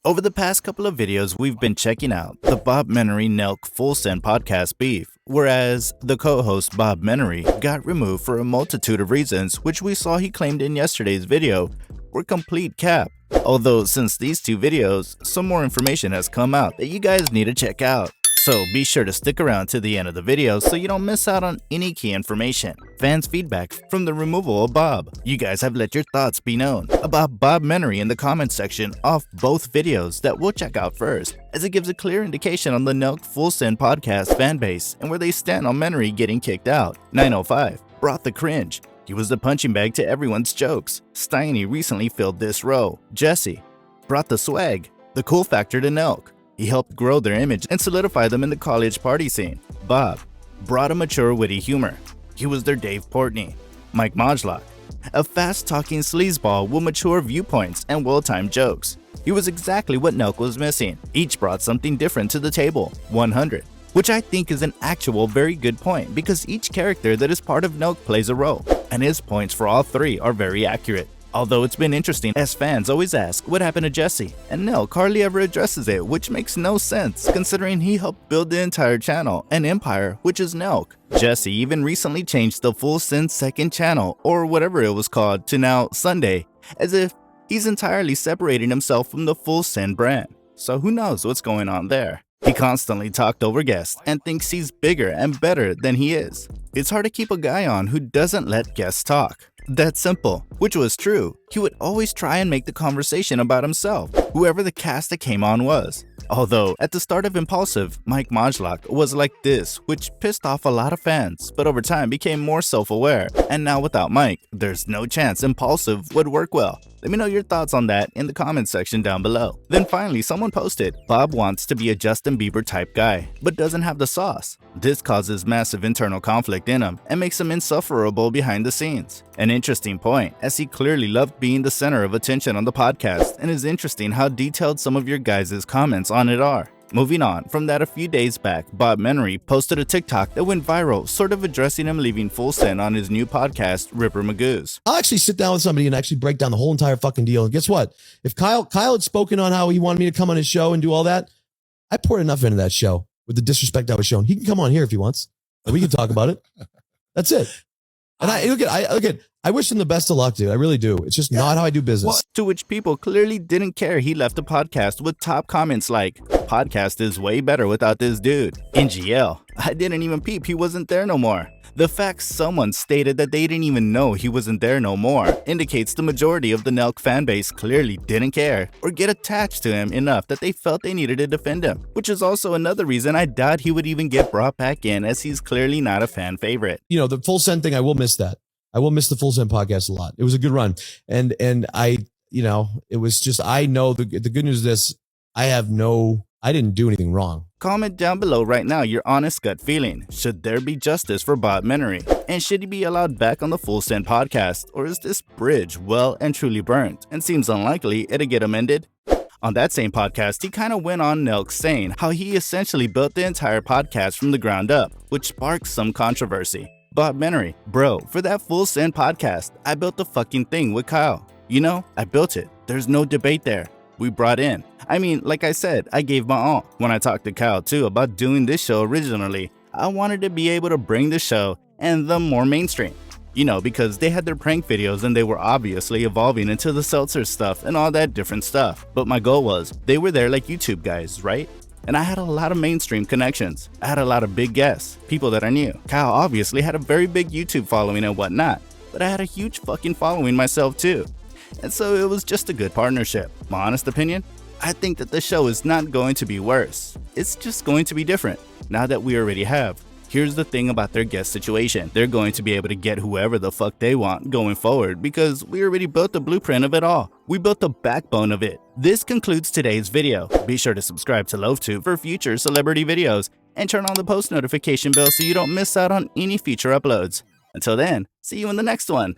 Over the past couple of videos, we've been checking out the Bob Menery NELK Full Send podcast beef, whereas the co-host Bob Menery got removed for a multitude of reasons, which we saw he claimed in yesterday's video were complete cap. Although since these two videos, some more information has come out that you guys need to check out. So be sure to stick around to the end of the video so you don't miss out on any key information. Fans' feedback from the removal of Bob. You guys have let your thoughts be known about Bob Menery in the comments section of both videos that we'll check out first, as it gives a clear indication on the NELK Full Send podcast fanbase and where they stand on Menery getting kicked out. 905 brought the cringe. He was the punching bag to everyone's jokes. Steiny recently filled this role. Jesse brought the swag, the cool factor to NELK. He helped grow their image and solidify them in the college party scene. Bob brought a mature, witty humor. He was their Dave Portnoy. Mike Modlock, a fast-talking sleazeball with mature viewpoints and well-timed jokes. He was exactly what NELK was missing. Each brought something different to the table. 100. Which I think is an actual very good point, because each character that is part of NELK plays a role, and his points for all three are very accurate. Although it's been interesting, as fans always ask what happened to Jesse, and NELK hardly ever addresses it, which makes no sense considering he helped build the entire channel and empire, which is NELK. Jesse even recently changed the Full Send second channel, or whatever it was called, to now Sunday, as if he's entirely separating himself from the Full Send brand. So who knows what's going on there. He constantly talked over guests and thinks he's bigger and better than he is. It's hard to keep a guy on who doesn't let guests talk. That's simple, which was true. He would always try and make the conversation about himself, whoever the cast that came on was. Although, at the start of Impulsive, Mike Modlock was like this, which pissed off a lot of fans, but over time became more self-aware. And now without Mike, there's no chance Impulsive would work well. Let me know your thoughts on that in the comments section down below. Then finally, someone posted, Bob wants to be a Justin Bieber type guy, but doesn't have the sauce. This causes massive internal conflict in him and makes him insufferable behind the scenes. An interesting point, as he clearly loved being the center of attention on the podcast, and it's interesting how detailed some of your guys' comments on it are. Moving on from that, a few days back, Bob Menery posted a TikTok that went viral, sort of addressing him leaving Full Send on his new podcast, Ripper Magoo's. I'll actually sit down with somebody and actually break down the whole entire fucking deal. And guess what? If Kyle had spoken on how he wanted me to come on his show and do all that, I poured enough into that show with the disrespect I was shown. He can come on here if he wants, and we can talk about it. That's it. And I wish him the best of luck, dude. I really do. It's just not how I do business. What? To which people clearly didn't care he left the podcast with top comments like, podcast is way better without this dude. NGL, I didn't even peep he wasn't there no more. The fact someone stated that they didn't even know he wasn't there no more indicates the majority of the NELK fanbase clearly didn't care or get attached to him enough that they felt they needed to defend him, which is also another reason I doubt he would even get brought back in, as he's clearly not a fan favorite. You know, the Full Send thing, I will miss that. I will miss the Full Send podcast a lot. It was a good run. And I, you know, it was just, I know the good news is this, I didn't do anything wrong. Comment down below right now your honest gut feeling. Should there be justice for Bob Menery? And should he be allowed back on the Full Send podcast? Or is this bridge well and truly burnt and seems unlikely it'll get amended? On that same podcast, he kind of went on NELK saying how he essentially built the entire podcast from the ground up, which sparked some controversy. Bob Menery, bro, for that Full Send podcast, I built the fucking thing with Kyle. You know, I built it. There's no debate there. We brought in. I mean, like I said, I gave my all. When I talked to Kyle too about doing this show originally, I wanted to be able to bring the show and them more mainstream. You know, because they had their prank videos and they were obviously evolving into the seltzer stuff and all that different stuff. But my goal was, they were there like YouTube guys, right? And I had a lot of mainstream connections. I had a lot of big guests, people that I knew. Kyle obviously had a very big YouTube following and whatnot, but I had a huge fucking following myself too. And so it was just a good partnership. My honest opinion? I think that the show is not going to be worse. It's just going to be different, now that we already have. Here's the thing about their guest situation. They're going to be able to get whoever the fuck they want going forward, because we already built the blueprint of it all. We built the backbone of it. This concludes today's video. Be sure to subscribe to Loaf for future celebrity videos and turn on the post notification bell so you don't miss out on any future uploads. Until then, see you in the next one.